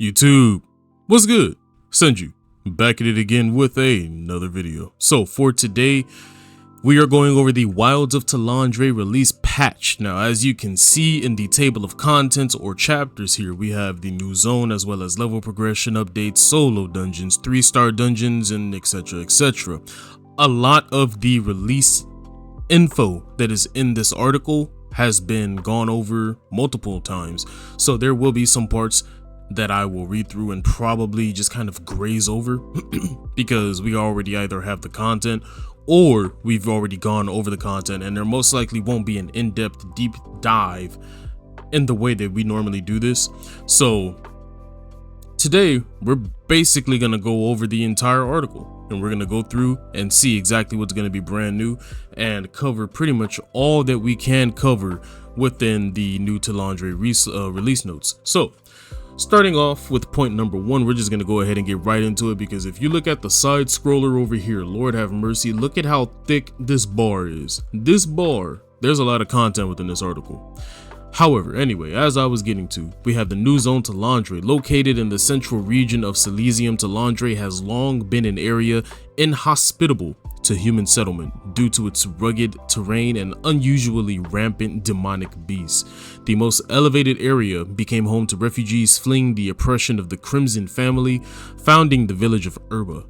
YouTube, what's good? Senju, back at it again with another video. So for today, we are going over the Wilds of Talandre release patch. Now, as you can see in the table of contents or chapters here, we have the new zone as well as level progression updates, solo dungeons, 3-star dungeons, and etc, etc. A lot of the release info that is in this article has been gone over multiple times, so there will be some parts that I will read through and probably just kind of graze over because we already either have the content or we've already gone over the content, and there most likely won't be an in-depth deep dive in the way that we normally do this. So today we're basically going to go over the entire article, and we're going to go through and see exactly what's going to be brand new and cover pretty much all that we can cover within the new Talandre release notes. So starting off with point number 1, we're just going to go ahead and get right into it, because if you look at the side scroller over here, Lord have mercy, look at how thick this bar is. This bar, there's a lot of content within this article. However, anyway, as I was getting to, we have the new zone Talandre, located in the central region of Silesium. Talandre has long been an area inhospitable to human settlement due to its rugged terrain and unusually rampant demonic beasts. The most elevated area became home to refugees fleeing the oppression of the Crimson family, founding the village of Urba.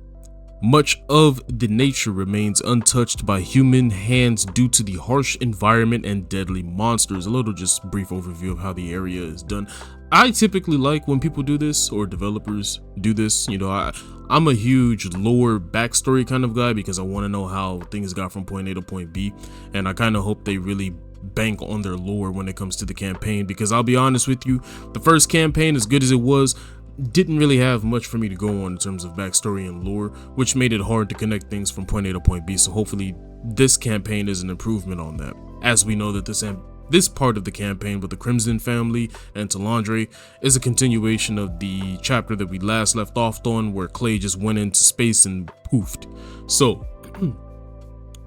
Much of the nature remains untouched by human hands due to the harsh environment and deadly monsters. A little just brief overview of how the area is done. I typically like when people do this, or developers do this. You know, I'm a huge lore backstory kind of guy because I want to know how things got from point A to point B, and I kind of hope they really bank on their lore when it comes to the campaign, because I'll be honest with you, the first campaign, as good as it was, didn't really have much for me to go on in terms of backstory and lore, which made it hard to connect things from point A to point B. So hopefully this campaign is an improvement on that, as we know that this part of the campaign with the Crimson family and Talandre is a continuation of the chapter that we last left off on, where Clay just went into space and poofed. So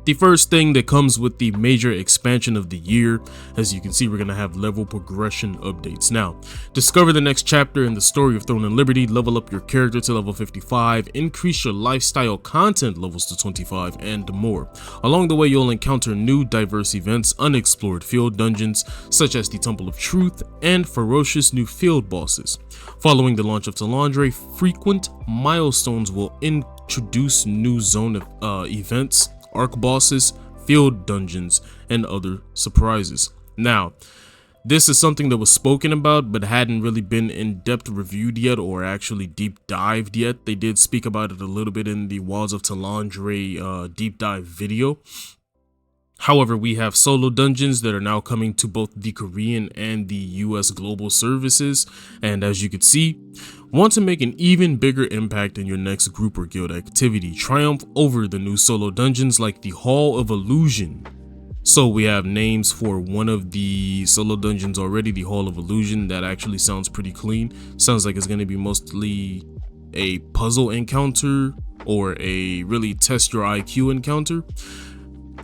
the first thing that comes with the major expansion of the year, as you can see, we're going to have level progression updates. Now, discover the next chapter in the story of Throne and Liberty, level up your character to level 55, increase your lifestyle content levels to 25, and more. Along the way, you'll encounter new diverse events, unexplored field dungeons, such as the Temple of Truth, and ferocious new field bosses. Following the launch of Talandre, frequent milestones will introduce new zone events, arc bosses, field dungeons, and other surprises. Now, this is something that was spoken about but hadn't really been in-depth reviewed yet, or actually deep dived yet. They did speak about it a little bit in the Wilds of Talandre deep dive video. However, we have solo dungeons that are now coming to both the Korean and the US global services, and as you can see, want to make an even bigger impact in your next group or guild activity, triumph over the new solo dungeons like the Hall of Illusion. So we have names for one of the solo dungeons already, the Hall of Illusion. That actually sounds pretty clean. Sounds like it's going to be mostly a puzzle encounter or a really test your IQ encounter.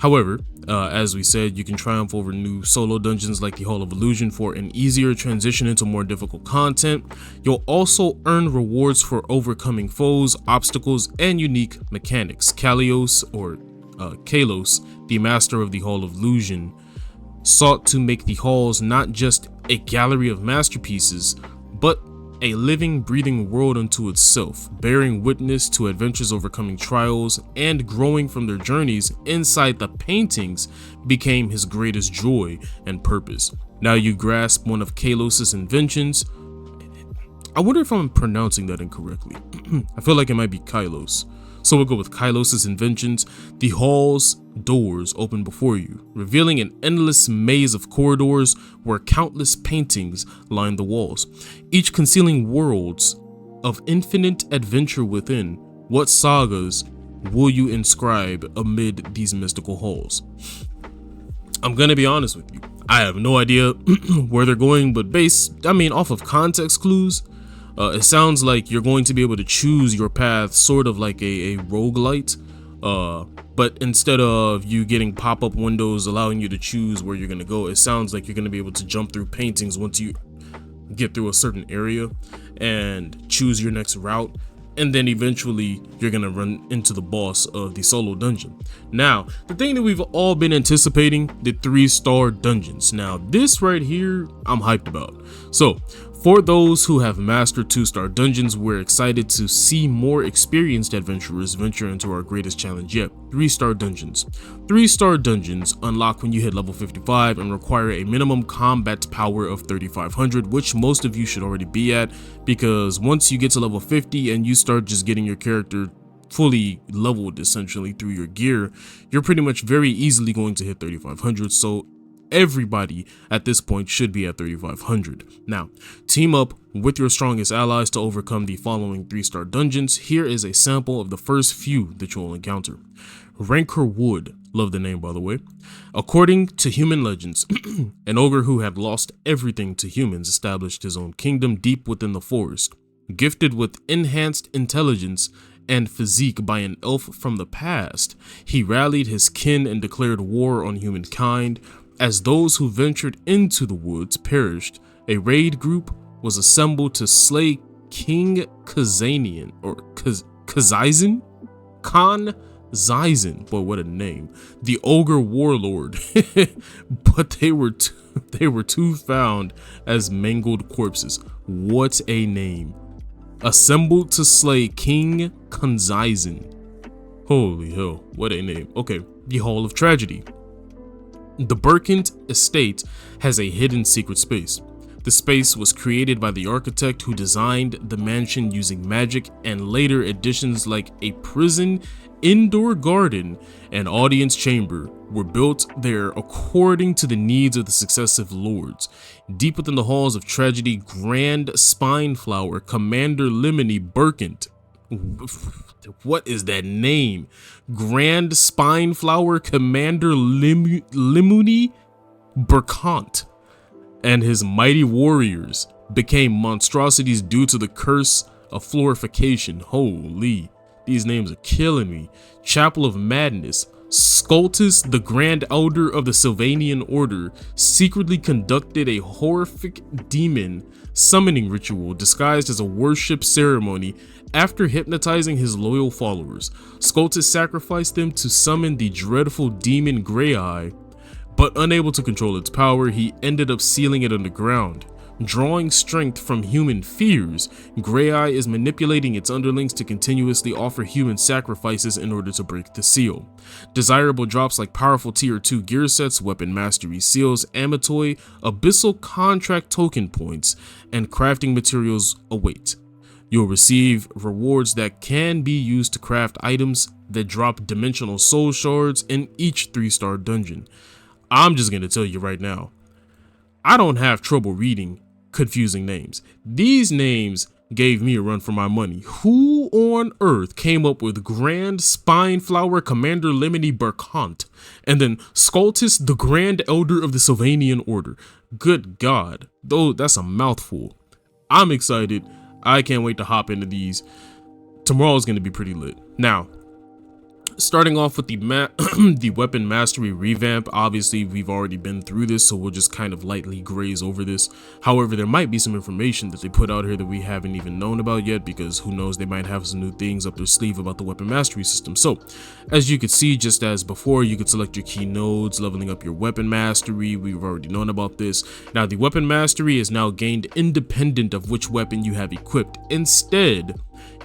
However, as we said, you can triumph over new solo dungeons like the Hall of Illusion for an easier transition into more difficult content. You'll also earn rewards for overcoming foes, obstacles, and unique mechanics. Kalos, the master of the Hall of Illusion, sought to make the halls not just a gallery of masterpieces, but a living, breathing world unto itself, bearing witness to adventures, overcoming trials, and growing from their journeys inside the paintings became his greatest joy and purpose. Now you grasp one of Kalos's inventions. I wonder if I'm pronouncing that incorrectly. I feel like it might be Kylos. So we'll go with Kylos's inventions. The hall's doors open before you, revealing an endless maze of corridors where countless paintings line the walls, each concealing worlds of infinite adventure within. What sagas will you inscribe amid these mystical halls? I'm gonna be honest with you, I have no idea where they're going, but off of context clues, it sounds like you're going to be able to choose your path, sort of like a roguelite, but instead of you getting pop-up windows allowing you to choose where you're going to go, it sounds like you're going to be able to jump through paintings once you get through a certain area. and choose your next route, and then eventually you're gonna run into the boss of the solo dungeon. Now, the thing that we've all been anticipating, the 3-star dungeons. Now, this right here, I'm hyped about. So, for those who have mastered 2-star dungeons, we're excited to see more experienced adventurers venture into our greatest challenge yet, 3-star dungeons. 3-star dungeons unlock when you hit level 55 and require a minimum combat power of 3500, which most of you should already be at, because once you get to level 50 and you start just getting your character fully leveled essentially through your gear, you're pretty much very easily going to hit 3500. So everybody at this point should be at 3500. Now, team up with your strongest allies to overcome the following 3-star dungeons. Here is a sample of the first few that you'll encounter. Rancor Wood, love the name by the way. According to human legends, an ogre who had lost everything to humans established his own kingdom deep within the forest. Gifted with enhanced intelligence and physique by an elf from the past, he rallied his kin and declared war on humankind. As those who ventured into the woods perished, a raid group was assembled to slay King Kazanian, or Kazizan? Khan Zizan, boy, what a name. The ogre warlord, but they were too found as mangled corpses. What a name. Assembled to slay King Kazizan. Holy hell, what a name. Okay, the Hall of Tragedy. The Burkent estate has a hidden secret space. The space was created by the architect who designed the mansion using magic, and later additions like a prison, indoor garden, and audience chamber were built there according to the needs of the successive lords. Deep within the halls of tragedy, Grand Spineflower Commander Lemony Burkent. What is that name? Grand Spineflower Commander Lemony Burkent and his mighty warriors became monstrosities due to the curse of florification. Holy, these names are killing me. Chapel of Madness. Scultus, the Grand Elder of the Sylvanian Order, secretly conducted a horrific demon summoning ritual disguised as a worship ceremony. After hypnotizing his loyal followers, Scultus sacrificed them to summon the dreadful demon Grey Eye, but unable to control its power, he ended up sealing it underground. Drawing strength from human fears, Grey Eye is manipulating its underlings to continuously offer human sacrifices in order to break the seal. Desirable drops like powerful tier 2 gear sets, weapon mastery seals, Amatoi, abyssal contract token points, and crafting materials await. You'll receive rewards that can be used to craft items that drop dimensional soul shards in each 3-star dungeon. I'm just going to tell you right now, I don't have trouble reading confusing names. These names gave me a run for my money. Who on earth came up with Grand Spineflower Commander Lemony Burkent and then Scultus, the Grand Elder of the Sylvanian Order? Good God, though that's a mouthful. I'm excited. I can't wait to hop into these. Tomorrow's going to be pretty lit. Now, starting off with the weapon mastery revamp. Obviously, we've already been through this, so we'll just kind of lightly graze over this. However, there might be some information that they put out here that we haven't even known about yet, because who knows, they might have some new things up their sleeve about the weapon mastery system. So, as you could see, just as before, you could select your key nodes, leveling up your weapon mastery. We've already known about this. Now, the weapon mastery is now gained independent of which weapon you have equipped. Instead,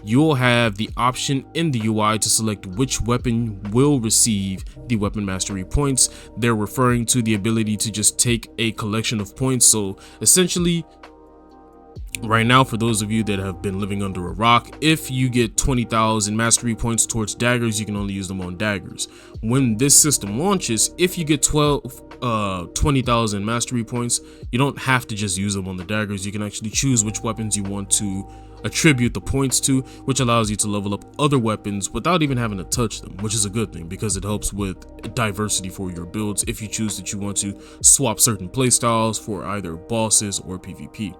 you'll have the option in the UI to select which weapon will receive the weapon mastery points. They're referring to the ability to just take a collection of points. So essentially, right now, for those of you that have been living under a rock, if you get 20,000 mastery points towards daggers, you can only use them on daggers. When this system launches, if you get 20,000 mastery points, you don't have to just use them on the daggers. You can actually choose which weapons you want to attribute the points to, which allows you to level up other weapons without even having to touch them, which is a good thing because it helps with diversity for your builds if you choose that you want to swap certain playstyles for either bosses or PvP.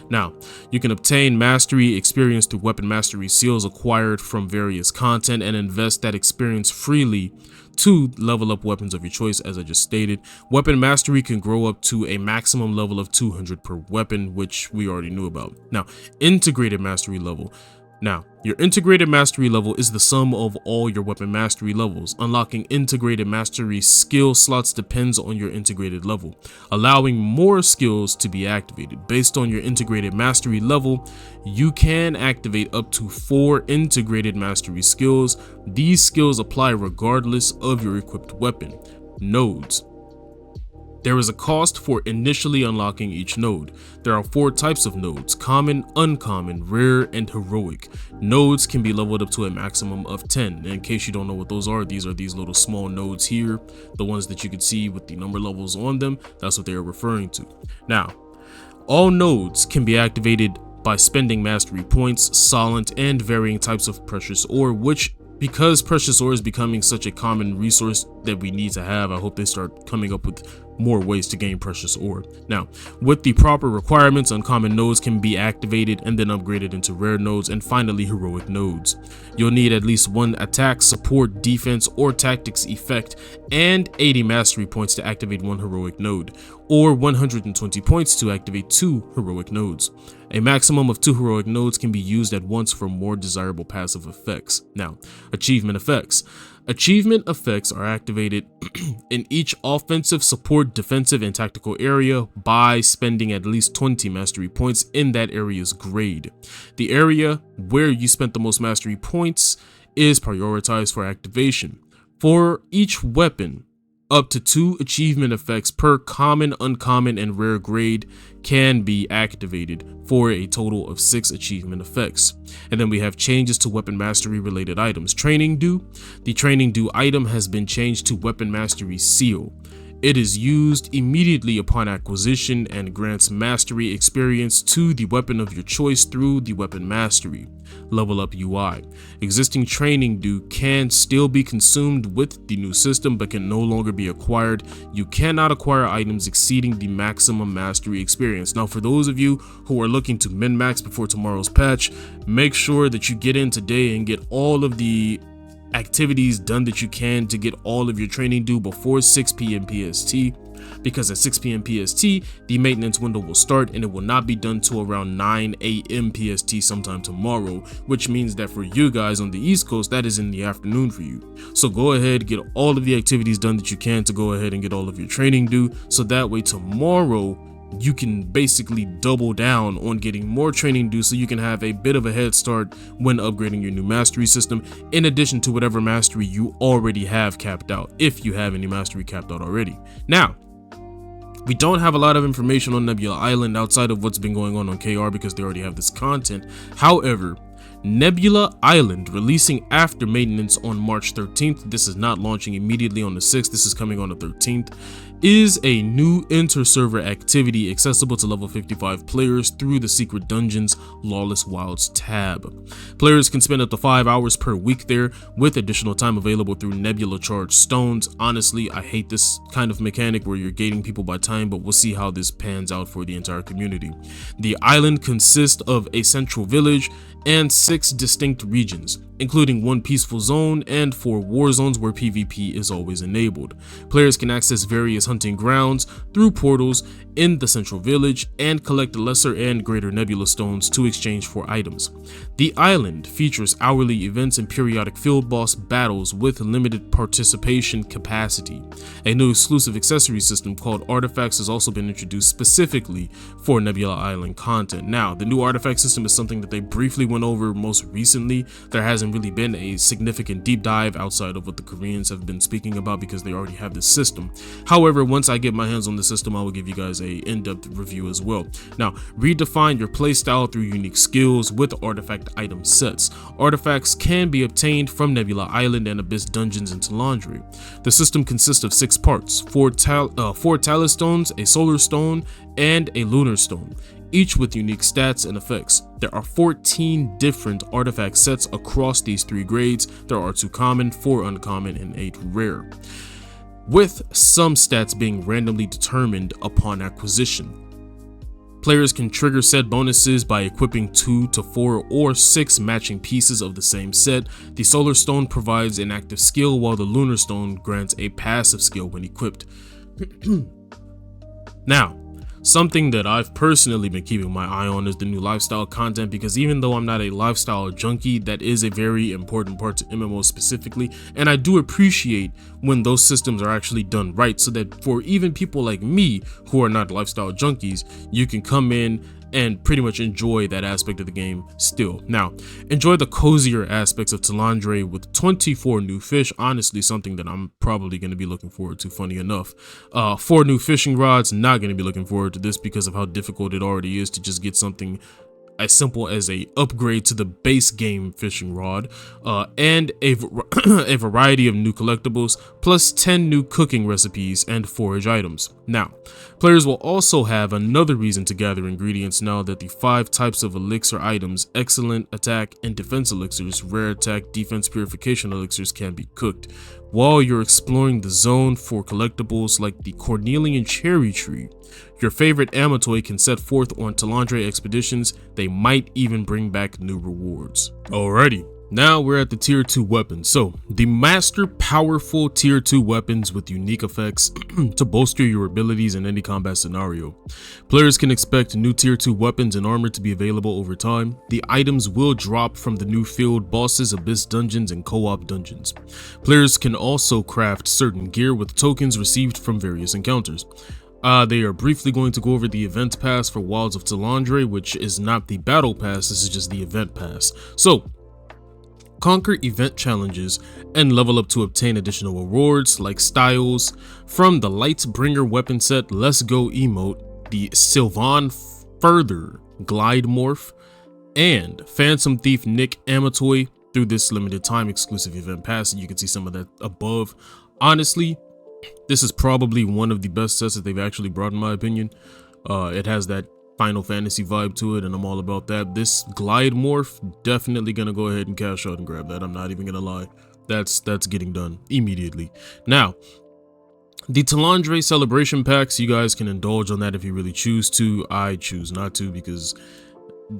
Now, you can obtain mastery experience through weapon mastery seals acquired from various content and invest that experience freely to level up weapons of your choice. As I just stated, weapon mastery can grow up to a maximum level of 200 per weapon, which we already knew about. Now, integrated mastery level. Now, your integrated mastery level is the sum of all your weapon mastery levels. Unlocking integrated mastery skill slots depends on your integrated level, allowing more skills to be activated. Based on your integrated mastery level, you can activate up to 4 integrated mastery skills. These skills apply regardless of your equipped weapon. Nodes. There is a cost for initially unlocking each node. There are 4 types of nodes: common, uncommon, rare, and heroic. Nodes can be leveled up to a maximum of 10. In case you don't know what those are, these little small nodes here, the ones that you can see with the number levels on them. That's what they are referring to. Now, all nodes can be activated by spending mastery points, solent, and varying types of precious ore, which, because precious ore is becoming such a common resource that we need to have, I hope they start coming up with more ways to gain precious ore. Now, with the proper requirements, uncommon nodes can be activated and then upgraded into rare nodes, and finally heroic nodes. You'll need at least 1 attack, support, defense, or tactics effect and 80 mastery points to activate 1 heroic node, or 120 points to activate 2 heroic nodes. A maximum of 2 heroic nodes can be used at once for more desirable passive effects. Now, achievement effects. Achievement effects are activated in each offensive, support, defensive, and tactical area by spending at least 20 mastery points in that area's grade. The area where you spent the most mastery points is prioritized for activation. For each weapon, up to 2 achievement effects per common, uncommon, and rare grade can be activated for a total of 6 achievement effects. And then we have changes to weapon mastery related items. Training Dew. The Training Dew item has been changed to Weapon Mastery Seal. It is used immediately upon acquisition and grants mastery experience to the weapon of your choice through the weapon mastery. Level up UI. Existing Training Dew can still be consumed with the new system but can no longer be acquired. You cannot acquire items exceeding the maximum mastery experience. Now, for those of you who are looking to min-max before tomorrow's patch, make sure that you get in today and get all of the activities done that you can to get all of your training due before 6 p.m. PST, because at 6 p.m. PST the maintenance window will start and it will not be done till around 9 a.m. PST sometime tomorrow, which means that for you guys on the East Coast, that is in the afternoon for you. So go ahead, get all of the activities done that you can to go ahead and get all of your training due, so that way tomorrow you can basically double down on getting more training due, so you can have a bit of a head start when upgrading your new mastery system, in addition to whatever mastery you already have capped out, if you have any mastery capped out already. Now, we don't have a lot of information on Nebula Island outside of what's been going on KR, because they already have this content. However, Nebula Island releasing after maintenance on March 13th, this is not launching immediately on the 6th, this is coming on the 13th, is a new inter-server activity accessible to level 55 players through the Secret Dungeons Lawless Wilds tab. Players can spend up to 5 hours per week there, with additional time available through Nebula Charged Stones. Honestly, I hate this kind of mechanic where you're gating people by time, but we'll see how this pans out for the entire community. The island consists of a central village and 6 distinct regions, including 1 peaceful zone and 4 war zones where PvP is always enabled. Players can access various hunting grounds through portals in the central village and collect lesser and greater nebula stones to exchange for items. The island features hourly events and periodic field boss battles with limited participation capacity. A new exclusive accessory system called Artifacts has also been introduced specifically for Nebula Island content. Now, the new artifact system is something that they briefly went over most recently. There hasn't really been a significant deep dive outside of what the Koreans have been speaking about, because they already have this system. However, once I get my hands on the system, I will give you guys a in-depth review as well. Now, redefine your playstyle through unique skills with artifact item sets. Artifacts can be obtained from Nebula Island and Abyss dungeons in Talandre. The system consists of 6 parts: 4 Talus stones, a solar stone, and a lunar stone, each with unique stats and effects. There are 14 different artifact sets across these 3 grades. There are 2 common, 4 uncommon, and 8 rare, with some stats being randomly determined upon acquisition. Players can trigger said bonuses by equipping 2 to 4 or 6 matching pieces of the same set. The Solar Stone provides an active skill, while the Lunar Stone grants a passive skill when equipped. Now, something that I've personally been keeping my eye on is the new lifestyle content, because even though I'm not a lifestyle junkie, that is a very important part to MMO specifically, and I do appreciate when those systems are actually done right, so that for even people like me who are not lifestyle junkies, you can come in and pretty much enjoy that aspect of the game still. Now, enjoy the cozier aspects of Talandre with 24 new fish, honestly something that I'm probably going to be looking forward to, funny enough. 4 new fishing rods, not going to be looking forward to this because of how difficult it already is to just get something as simple as a upgrade to the base game fishing rod, and a variety of new collectibles, plus 10 new cooking recipes and forage items. Now, players will also have another reason to gather ingredients now that the 5 types of elixir items, excellent attack and defense elixirs, rare attack, defense purification elixirs, can be cooked. While you're exploring the zone for collectibles like the Cornelian cherry tree, your favorite Amatoi can set forth on Talandre expeditions. They might even bring back new rewards. Alrighty, now we're at the tier 2 weapons. So, the master powerful tier 2 weapons with unique effects to bolster your abilities in any combat scenario. Players can expect new tier 2 weapons and armor to be available over time. The items will drop from the new field bosses, abyss dungeons, and co-op dungeons. Players can also craft certain gear with tokens received from various encounters. They are briefly going to go over the event pass for Wilds of Talandre, which is not the battle pass, this is just the event pass. So, conquer event challenges and level up to obtain additional rewards like styles from the Lightbringer weapon set, Let's Go emote, the Sylvan Further Glide Morph, and Phantom Thief Nick Amatoi through this limited time exclusive event pass. And you can see some of that above. Honestly, this is probably one of the best sets that they've actually brought, in my opinion. It has that Final Fantasy vibe to it, and I'm all about that. This Glide Morph, definitely gonna go ahead and cash out and grab that. I'm not even gonna lie. That's getting done immediately. Now, the Talandre celebration packs, you guys can indulge on that if you really choose to. I choose not to because,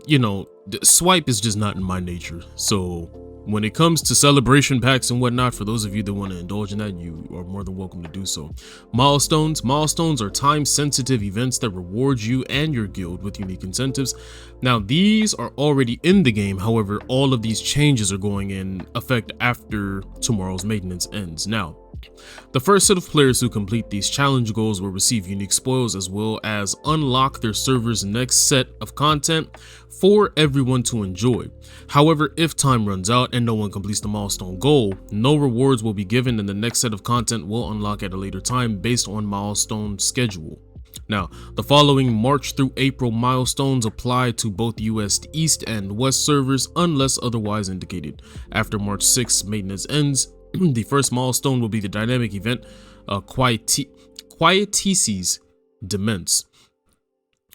you know, swipe is just not in my nature. So when it comes to celebration packs and whatnot, for those of you that want to indulge in that, you are more than welcome to do so. Milestones are time-sensitive events that reward you and your guild with unique incentives. Now, these are already in the game, however, all of these changes are going in effect after tomorrow's maintenance ends. Now, the first set of players who complete these challenge goals will receive unique spoils as well as unlock their server's next set of content for everyone to enjoy. However, if time runs out and no one completes the milestone goal, no rewards will be given and the next set of content will unlock at a later time based on milestone schedule. Now, the following March through April milestones apply to both US East and West servers unless otherwise indicated. After March 6th maintenance ends, the first milestone will be the dynamic event Quietesi's Demence.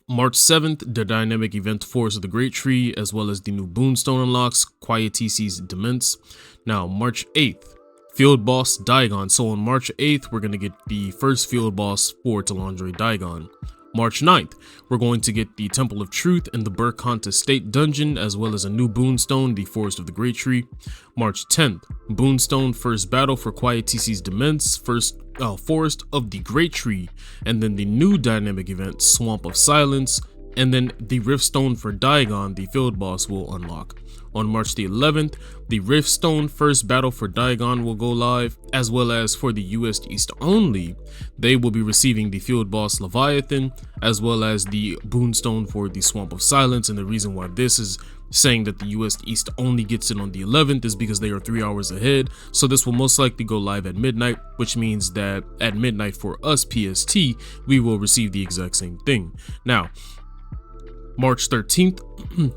March 7th, the dynamic event Forest of the Great Tree, as well as the new Boonstone unlocks Quietesi's Demence. Now, March 8th, Field Boss Daigon. So on March 8th, we're going to get the first Field Boss for Talandre Daigon. March 9th, we're going to get the Temple of Truth and the Burkanta State Dungeon, as well as a new Boonstone, the Forest of the Great Tree. March 10th, Boonstone First Battle for Quietesi's Demence, Forest of the Great Tree, and then the new dynamic event, Swamp of Silence, and then the Riftstone for Daigon, the Field Boss, will unlock. On March the 11th, the Riftstone First Battle for Daigon will go live, as well as for the US East only, they will be receiving the Field Boss Leviathan, as well as the Boonstone for the Swamp of Silence. And the reason why this is saying that the US East only gets it on the 11th is because they are 3 hours ahead, so this will most likely go live at midnight, which means that at midnight for us PST, we will receive the exact same thing. Now, March 13th,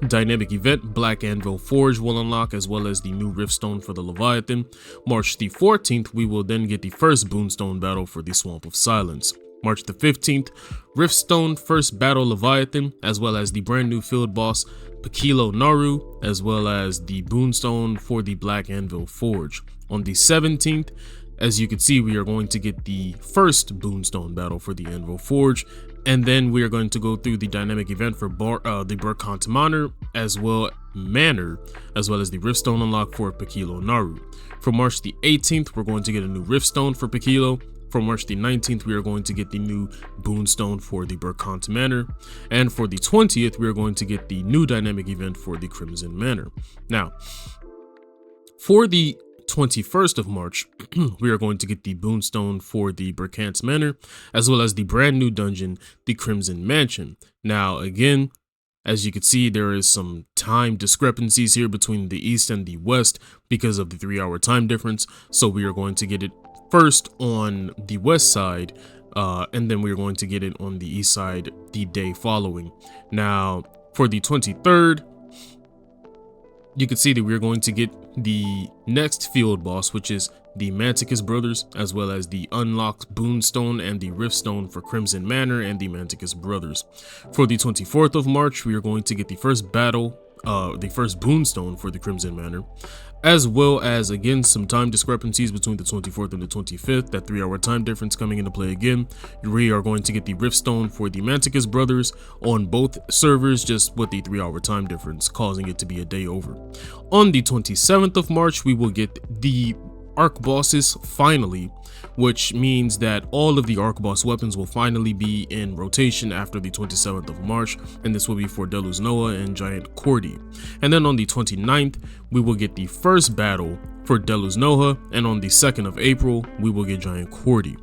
dynamic event Black Anvil Forge will unlock, as well as the new Riftstone for the Leviathan. March the 14th, we will then get the first Boonstone battle for the Swamp of Silence. March the 15th, Riftstone First Battle Leviathan, as well as the brand new field boss Pakilo Naru, as well as the Boonstone for the Black Anvil Forge. On the 17th, as you can see, we are going to get the first Boonstone battle for the Anvil Forge, And then we are going to go through the dynamic event for the Burkant Manor, as well as the Riftstone unlock for Pakilo Naru. For March the 18th, we're going to get a new Riftstone for Pakilo. For March the 19th, we are going to get the new Boonstone for the Burkant Manor. And for the 20th, we are going to get the new dynamic event for the Crimson Manor. Now, for the 21st of March, we are going to get the Boonstone for the Burkant Manor, as well as the brand new dungeon, the Crimson Mansion. Now, again, as you can see, there is some time discrepancies here between the East and the West because of the 3-hour time difference. So we are going to get it first on the West side, and then we're going to get it on the East side the day following. Now, for the 23rd, you can see that we're going to get the next field boss, which is the Manticus Brothers, as well as the unlocked Boonstone and the Riftstone for Crimson Manor and the Manticus Brothers. For the 24th of March, we are going to get the first battle, the first Boonstone for the Crimson Manor, as well as, again, some time discrepancies between the 24th and the 25th, that 3-hour time difference coming into play again. We are going to get the Riftstone for the Manticus Brothers on both servers, just with the 3-hour time difference, causing it to be a day over. On the 27th of March, we will get the Arc Bosses finally, which means that all of the Arc Boss weapons will finally be in rotation after the 27th of March, and this will be for Dailes Noah and Giant Cordy. And then on the 29th, we will get the first battle for Dailes Noah, and on the 2nd of April, we will get Giant Cordy.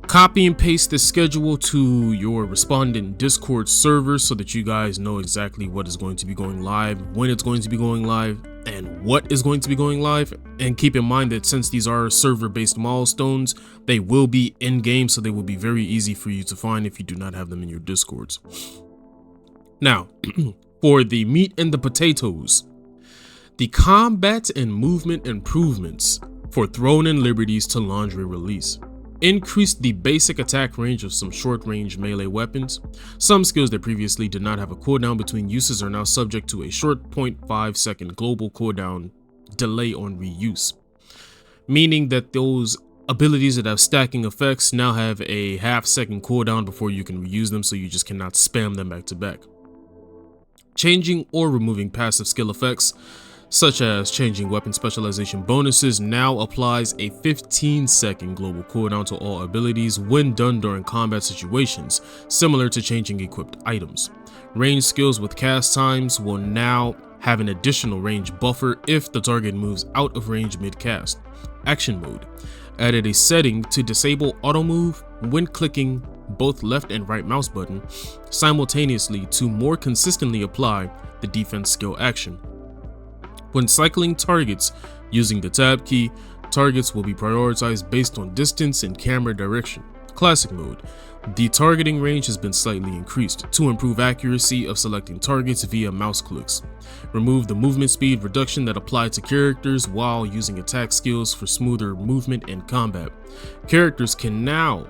Copy and paste this schedule to your respondent Discord server so that you guys know exactly what is going to be going live, when it's going to be going live, and what is going to be going live. And keep in mind that since these are server-based milestones, they will be in-game, so they will be very easy for you to find if you do not have them in your Discords. Now, for the meat and the potatoes, the combat and movement improvements for Throne and Liberty's Talandre release increased the basic attack range of some short-range melee weapons. Some skills that previously did not have a cooldown between uses are now subject to a short 0.5 second global cooldown delay on reuse, meaning that those abilities that have stacking effects now have a half-second cooldown before you can reuse them, so you just cannot spam them back to back. Changing or removing passive skill effects, such as changing weapon specialization bonuses, now applies a 15-second global cooldown to all abilities when done during combat situations, similar to changing equipped items. Range skills with cast times will now have an additional range buffer if the target moves out of range mid-cast. Action mode added a setting to disable auto move when clicking both left and right mouse button simultaneously to more consistently apply the defense skill action. When cycling targets using the tab key, targets will be prioritized based on distance and camera direction. Classic mode. The targeting range has been slightly increased to improve accuracy of selecting targets via mouse clicks. Remove the movement speed reduction that applied to characters while using attack skills for smoother movement and combat. Characters can now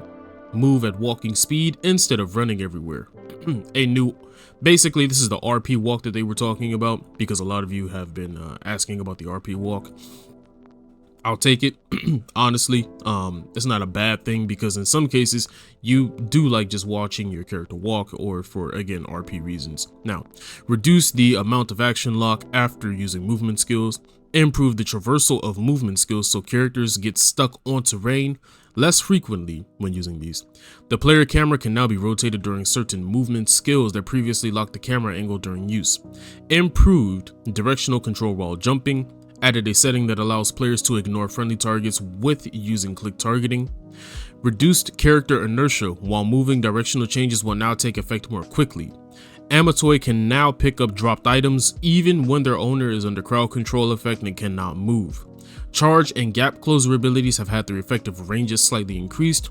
move at walking speed instead of running everywhere. Basically, this is the RP walk that they were talking about, because a lot of you have been asking about the RP walk. I'll take it. Honestly, it's not a bad thing, because in some cases you do like just watching your character walk, or for, again, RP reasons. Now, reduce the amount of action lock after using movement skills. Improve the traversal of movement skills so characters get stuck on terrain less frequently when using these. The player camera can now be rotated during certain movement skills that previously locked the camera angle during use. Improved directional control while jumping. Added a setting that allows players to ignore friendly targets with using click targeting. Reduced character inertia while moving. Directional changes will now take effect more quickly. Amatoi can now pick up dropped items even when their owner is under crowd control effect and cannot move. Charge and gap closer abilities have had their effective ranges slightly increased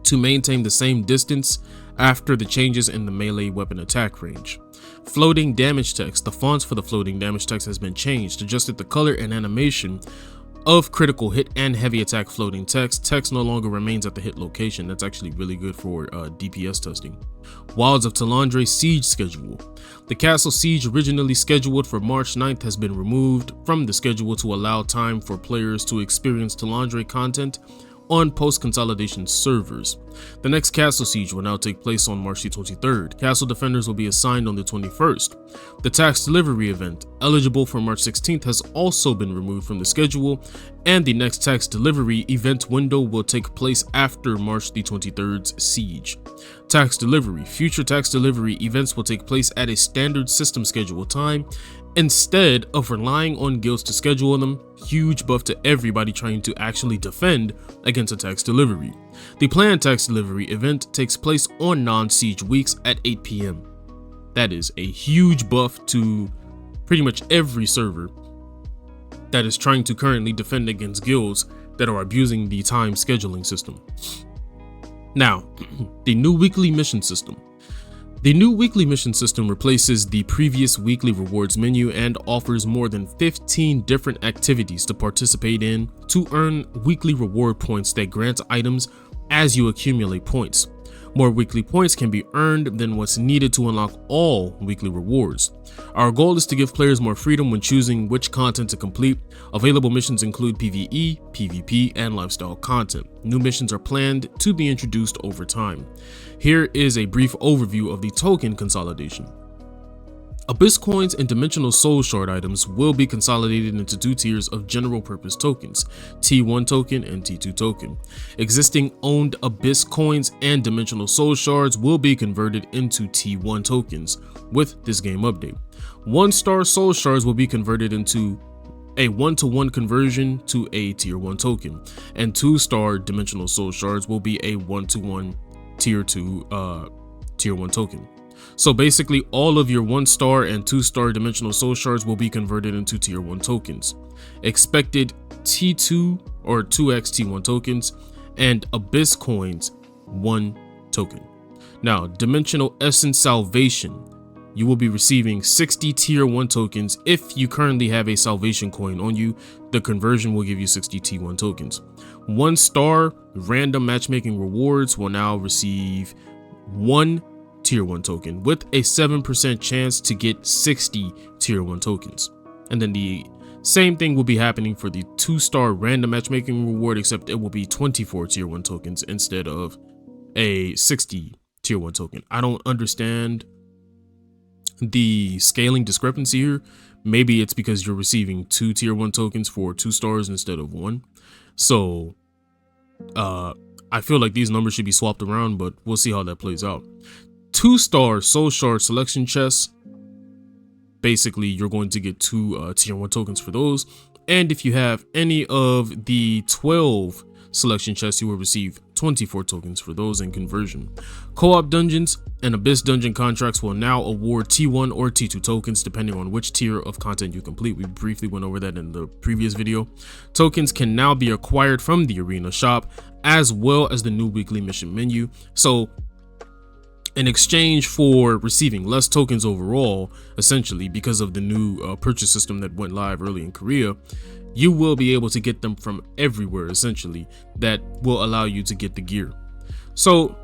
to maintain the same distance after the changes in the melee weapon attack range. Floating damage text. The fonts for the floating damage text has been changed, adjusted the color and animation of critical hit and heavy attack floating text. Text no longer remains at the hit location. That's actually really good for DPS testing. Wilds of Talandre siege schedule. The castle siege, originally scheduled for March 9th, has been removed from the schedule to allow time for players to experience Talandre content on post-consolidation servers. The next castle siege will now take place on March the 23rd. Castle defenders will be assigned on the 21st. The tax delivery event, eligible for March 16th, has also been removed from the schedule, and the next tax delivery event window will take place after March the 23rd's siege. Tax delivery. Future tax delivery events will take place at a standard system schedule time instead of relying on guilds to schedule them. Huge buff to everybody trying to actually defend against a tax delivery. The planned tax delivery event takes place on non-siege weeks at 8 p.m. That is a huge buff to pretty much every server that is trying to currently defend against guilds that are abusing the time scheduling system. Now, the new weekly mission system. The new weekly mission system replaces the previous weekly rewards menu and offers more than 15 different activities to participate in to earn weekly reward points that grant items as you accumulate points. More weekly points can be earned than what's needed to unlock all weekly rewards. Our goal is to give players more freedom when choosing which content to complete. Available missions include PvE, PvP, and lifestyle content. New missions are planned to be introduced over time. Here is a brief overview of the token consolidation. Abyss coins and dimensional soul shard items will be consolidated into two tiers of general purpose tokens, T1 token and T2 token. Existing owned Abyss coins and dimensional soul shards will be converted into T1 tokens with this game update. 1-star soul shards will be converted into a 1-to-1 conversion to a tier 1 token, and 2-star dimensional soul shards will be a 1-to-1 tier 2 tier 1 token. So basically all of your 1-star and 2-star dimensional soul shards will be converted into tier 1 tokens. Expected T2 or 2x T1 tokens, and Abyss coins 1 token. Now, dimensional essence salvation. You will be receiving 60 tier 1 tokens. If you currently have a salvation coin on you, the conversion will give you 60 T1 tokens. 1-star random matchmaking rewards will now receive 1 tier 1 token with a 7% chance to get 60 tier 1 tokens. And then the same thing will be happening for the 2-star random matchmaking reward, except it will be 24 tier 1 tokens instead of a 60 tier 1 token. I don't understand the scaling discrepancy here. Maybe it's because you're receiving 2 tier 1 tokens for 2 stars instead of 1. So I feel like these numbers should be swapped around, but we'll see how that plays out. 2-star soul shard selection chests. Basically, you're going to get 2 tier 1 tokens for those. And if you have any of the 12 selection chests, you will receive 24 tokens for those in conversion. Co-op dungeons and Abyss dungeon contracts will now award T1 or T2 tokens depending on which tier of content you complete. We briefly went over that in the previous video. Tokens can now be acquired from the arena shop as well as the new weekly mission menu. So in exchange for receiving less tokens overall, essentially because of the new purchase system that went live early in Korea, you will be able to get them from everywhere, essentially, that will allow you to get the gear. So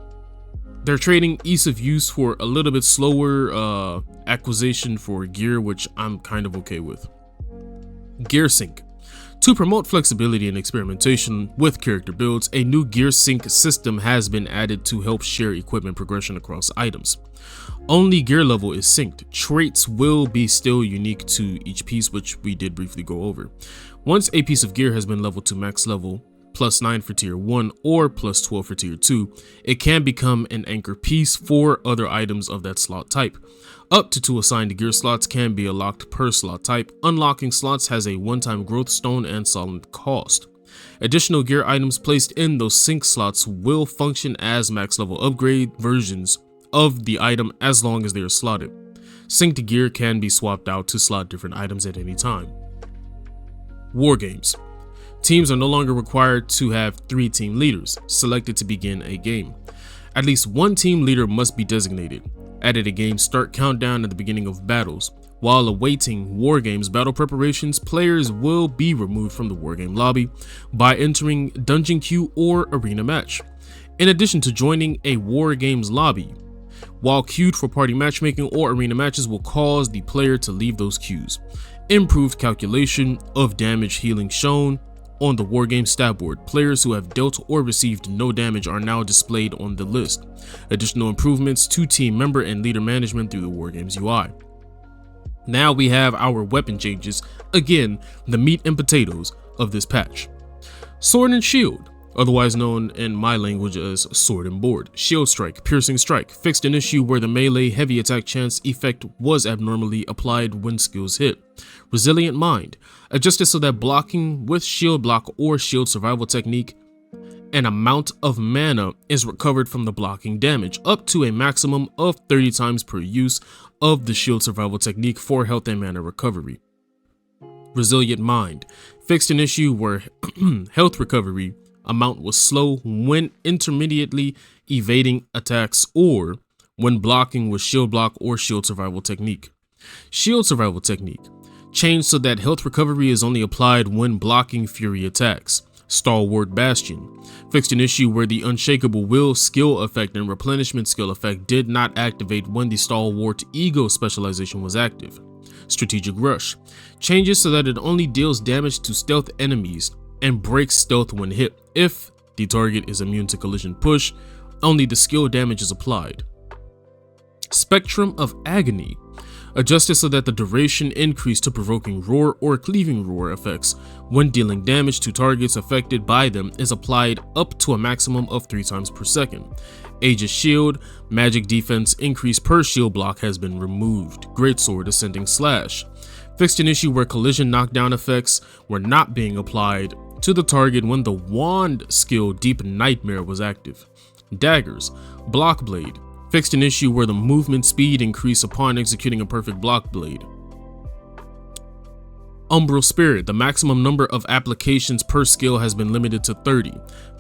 they're trading ease of use for a little bit slower acquisition for gear, which I'm kind of okay with. Gear sync. To promote flexibility and experimentation with character builds, a new gear sync system has been added to help share equipment progression across items. Only gear level is synced. Traits will be still unique to each piece, which we did briefly go over. Once a piece of gear has been leveled to max level, +9 for tier 1 or +12 for tier 2, it can become an anchor piece for other items of that slot type. Up to 2 assigned gear slots can be unlocked per slot type. Unlocking slots has a one-time growth stone and solid cost. Additional gear items placed in those sync slots will function as max level upgrade versions of the item as long as they are slotted. Synced gear can be swapped out to slot different items at any time. War games. Teams are no longer required to have 3 team leaders selected to begin a game. At least 1 team leader must be designated. Added a game start countdown at the beginning of battles. While awaiting war games battle preparations, players will be removed from the wargame lobby by entering dungeon queue or arena match. In addition to joining a war games lobby, while queued for party matchmaking or arena matches will cause the player to leave those queues. Improved calculation of damage healing shown on the Wargame stat board. Players who have dealt or received no damage are now displayed on the list. Additional improvements to team member and leader management through the Wargames UI. Now we have our weapon changes, again, the meat and potatoes of this patch. Sword and Shield, otherwise known in my language as Sword and Board. Shield Strike, Piercing Strike, fixed an issue where the melee heavy attack chance effect was abnormally applied when skills hit. Resilient Mind, adjusted so that blocking with shield block or shield survival technique, an amount of mana is recovered from the blocking damage, up to a maximum of 30 times per use of the shield survival technique for health and mana recovery. Resilient Mind, fixed an issue where health recovery amount was slow when intermediately evading attacks or when blocking with shield block or shield survival technique. Shield survival technique, changed so that health recovery is only applied when blocking fury attacks. Stalwart Bastion, fixed an issue where the Unshakable Will skill effect and replenishment skill effect did not activate when the Stalwart Ego specialization was active. Strategic Rush, changes so that it only deals damage to stealth enemies and breaks stealth when hit. If the target is immune to collision push, only the skill damage is applied. Spectrum of Agony, adjusted so that the duration increased to provoking roar or cleaving roar effects when dealing damage to targets affected by them is applied up to a maximum of 3 times per second. Aegis Shield, magic defense increase per shield block has been removed. Greatsword Ascending Slash, fixed an issue where collision knockdown effects were not being applied to the target when the wand skill Deep Nightmare was active. Daggers, Block Blade, fixed an issue where the movement speed increased upon executing a perfect block blade. Umbral Spirit, the maximum number of applications per skill has been limited to 30.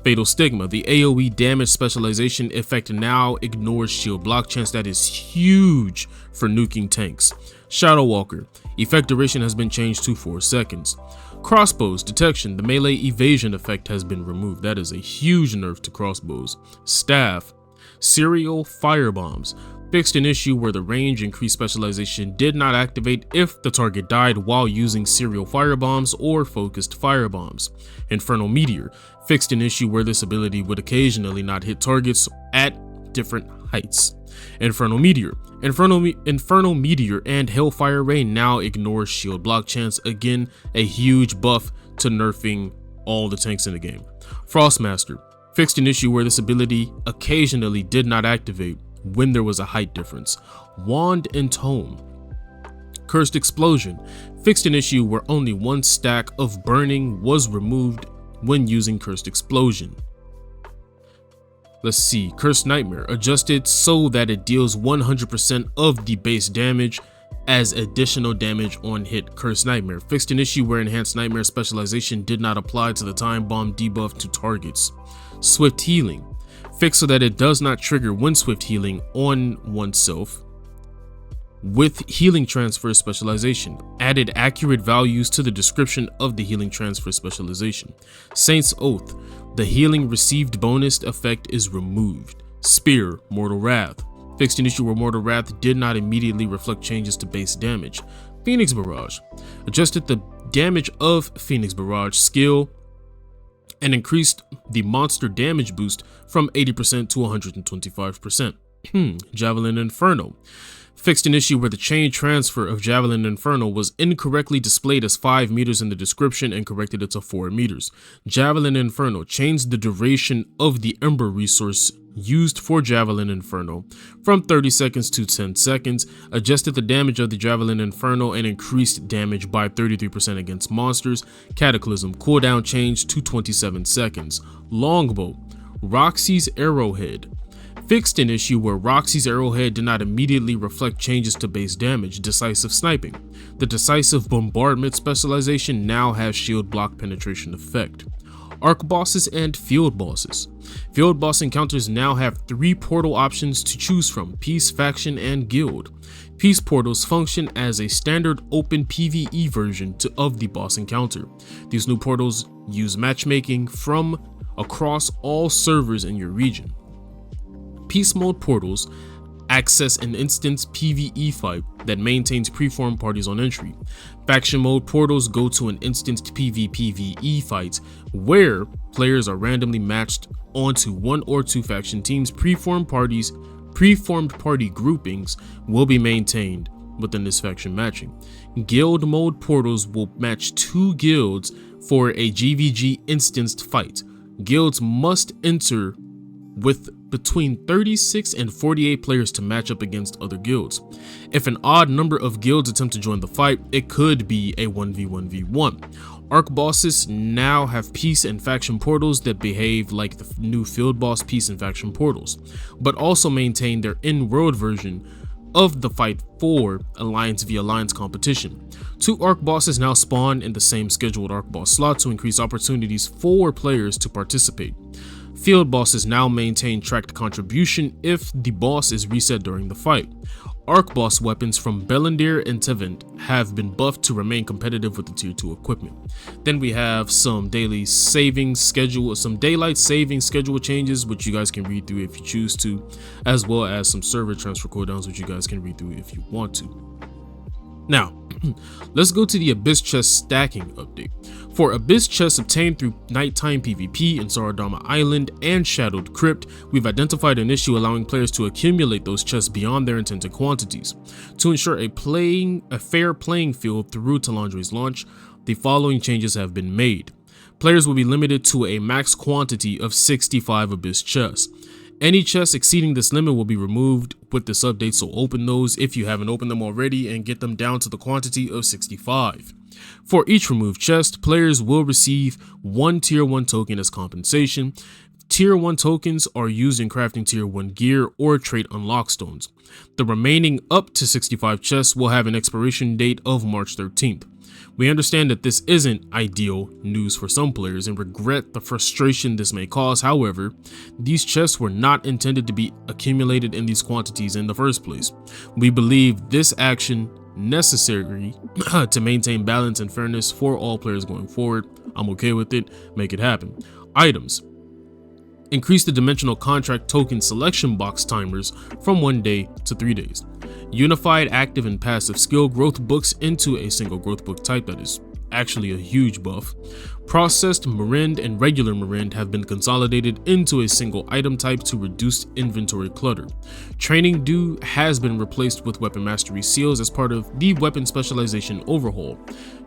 Fatal Stigma, the AoE damage specialization effect now ignores shield block chance. That is huge for nuking tanks. Shadow Walker, effect duration has been changed to 4 seconds. Crossbows Detection, the melee evasion effect has been removed. That is a huge nerf to crossbows. Staff, Serial Firebombs, fixed an issue where the range increased specialization did not activate if the target died while using serial firebombs or focused firebombs. Infernal Meteor, fixed an issue where this ability would occasionally not hit targets at different heights. Infernal Meteor, Infernal Meteor and Hellfire Rain now ignore shield block chance, again a huge buff to nerfing all the tanks in the game. Frostmaster, fixed an issue where this ability occasionally did not activate when there was a height difference. Wand and Tome. Cursed Explosion, fixed an issue where only 1 stack of burning was removed when using Cursed Explosion. Let's see, Cursed Nightmare, adjusted so that it deals 100% of the base damage as additional damage on hit. Cursed Nightmare, fixed an issue where Enhanced Nightmare specialization did not apply to the time bomb debuff to targets. Swift Healing, fixed so that it does not trigger when swift healing on oneself with healing transfer specialization. Added accurate values to the description of the healing transfer specialization. Saint's Oath, the healing received bonus effect is removed. Spear, Mortal Wrath, fixed an issue where Mortal Wrath did not immediately reflect changes to base damage. Phoenix Barrage, adjusted the damage of Phoenix Barrage skill and increased the monster damage boost from 80% to 125%. Javelin Inferno, fixed an issue where the chain transfer of Javelin Inferno was incorrectly displayed as 5 meters in the description and corrected it to 4 meters. Javelin Inferno changed the duration of the Ember resource used for Javelin Inferno from 30 seconds to 10 seconds, adjusted the damage of the Javelin Inferno and increased damage by 33% against monsters. Cataclysm cooldown changed to 27 seconds. Longbow, Roxy's Arrowhead, fixed an issue where Roxy's Arrowhead did not immediately reflect changes to base damage. Decisive Sniping, the Decisive Bombardment specialization now has shield block penetration effect. Arc Bosses and Field Bosses. Field Boss encounters now have 3 portal options to choose from: Peace, Faction, and Guild. Peace portals function as a standard open PvE version of the boss encounter. These new portals use matchmaking from across all servers in your region. Peace mode portals Access an instance PvE fight that maintains preformed parties on entry. Faction mode portals go to an instanced PvPvE fight where players are randomly matched onto one or two faction teams. Preformed party groupings will be maintained within this faction matching. Guild mode portals will match two guilds for a GVG instanced fight. Guilds must enter with between 36 and 48 players to match up against other guilds. If an odd number of guilds attempt to join the fight, it could be a 1v1v1. Arc bosses now have peace and faction portals that behave like the new field boss peace and faction portals, but also maintain their in-world version of the fight for Alliance v Alliance competition. Two Arc bosses now spawn in the same scheduled Arc boss slot to increase opportunities for players to participate. Field bosses now maintain tracked contribution if the boss is reset during the fight. Arc boss weapons from Bellendir and Tevent have been buffed to remain competitive with the tier 2 equipment. Then we have some daylight saving schedule changes, which you guys can read through if you choose to, as well as some server transfer cooldowns, which you guys can read through if you want to. Now, let's go to the Abyss chest stacking update. For Abyss chests obtained through nighttime PvP in Saradama Island and Shadowed Crypt, we've identified an issue allowing players to accumulate those chests beyond their intended quantities. To ensure a fair playing field through Talandre's launch, the following changes have been made. Players will be limited to a max quantity of 65 Abyss chests. Any chests exceeding this limit will be removed with this update, so open those if you haven't opened them already and get them down to the quantity of 65. For each removed chest, players will receive one tier 1 token as compensation. Tier 1 tokens are used in crafting tier 1 gear or trait unlock stones. The remaining up to 65 chests will have an expiration date of March 13th. We understand that this isn't ideal news for some players and regret the frustration this may cause. However, these chests were not intended to be accumulated in these quantities in the first place. We believe this action necessary to maintain balance and fairness for all players going forward. I'm okay with it. Make it happen. Items. Increase the dimensional contract token selection box timers from 1 day to 3 days. Unified active and passive skill growth books into a single growth book type. That is actually a huge buff. Processed Marind and regular Marind have been consolidated into a single item type to reduce inventory clutter. Training Dew has been replaced with Weapon Mastery Seals as part of the Weapon Specialization Overhaul.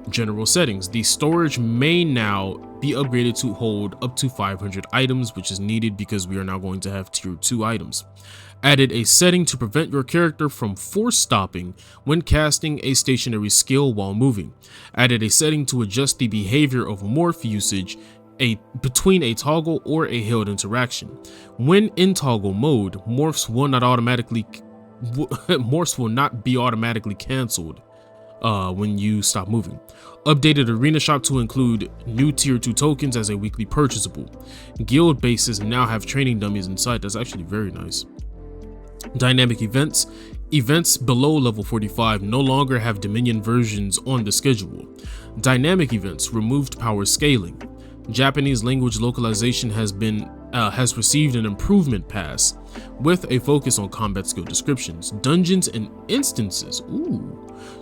General settings. The storage may now be upgraded to hold up to 500 items, which is needed because we are now going to have tier 2 items. Added a setting to prevent your character from force stopping when casting a stationary skill while moving. Added a setting to adjust the behavior of morph usage between a toggle or a held interaction. When in toggle mode, morphs will not be automatically cancelled when you stop moving. Updated arena shop to include new tier 2 tokens as a weekly purchasable. Guild bases now have training dummies inside. That's actually very nice. Dynamic events. Events below level 45 no longer have Dominion versions on the schedule. Dynamic events removed power scaling. Japanese language localization has received an improvement pass with a focus on combat skill descriptions. Dungeons and instances.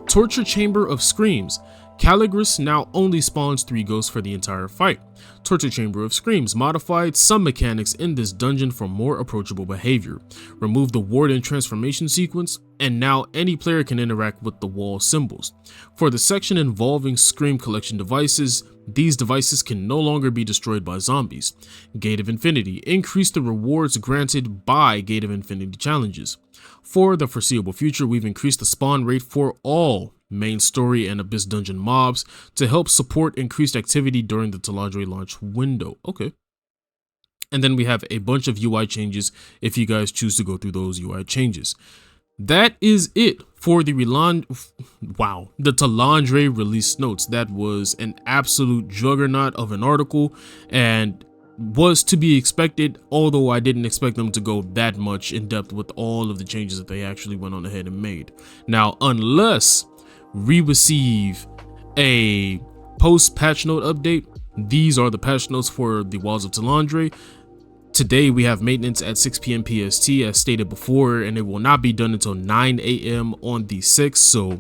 Torture Chamber of Screams. Caligris now only spawns 3 ghosts for the entire fight. Torture Chamber of Screams modified some mechanics in this dungeon for more approachable behavior. Removed the Warden transformation sequence, and now any player can interact with the wall symbols. For the section involving Scream collection devices, these devices can no longer be destroyed by zombies. Gate of Infinity increased the rewards granted by Gate of Infinity challenges. For the foreseeable future, we've increased the spawn rate for all main story and Abyss dungeon mobs to help support increased activity during the Talandre launch window. Okay. And then we have a bunch of UI changes if you guys choose to go through those UI changes. That is it for the Talandre release notes. That was an absolute juggernaut of an article and was to be expected, although I didn't expect them to go that much in depth with all of the changes that they actually went on ahead and made. Now, unless we receive a post patch note update, these are the patch notes for the Wilds of Talandre. Today we have maintenance at 6 p.m. PST as stated before, and it will not be done until 9 a.m. on the 6th. So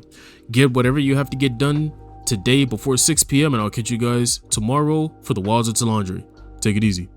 get whatever you have to get done today before 6 p.m. and I'll catch you guys tomorrow for the Wilds of Talandre. Take it easy.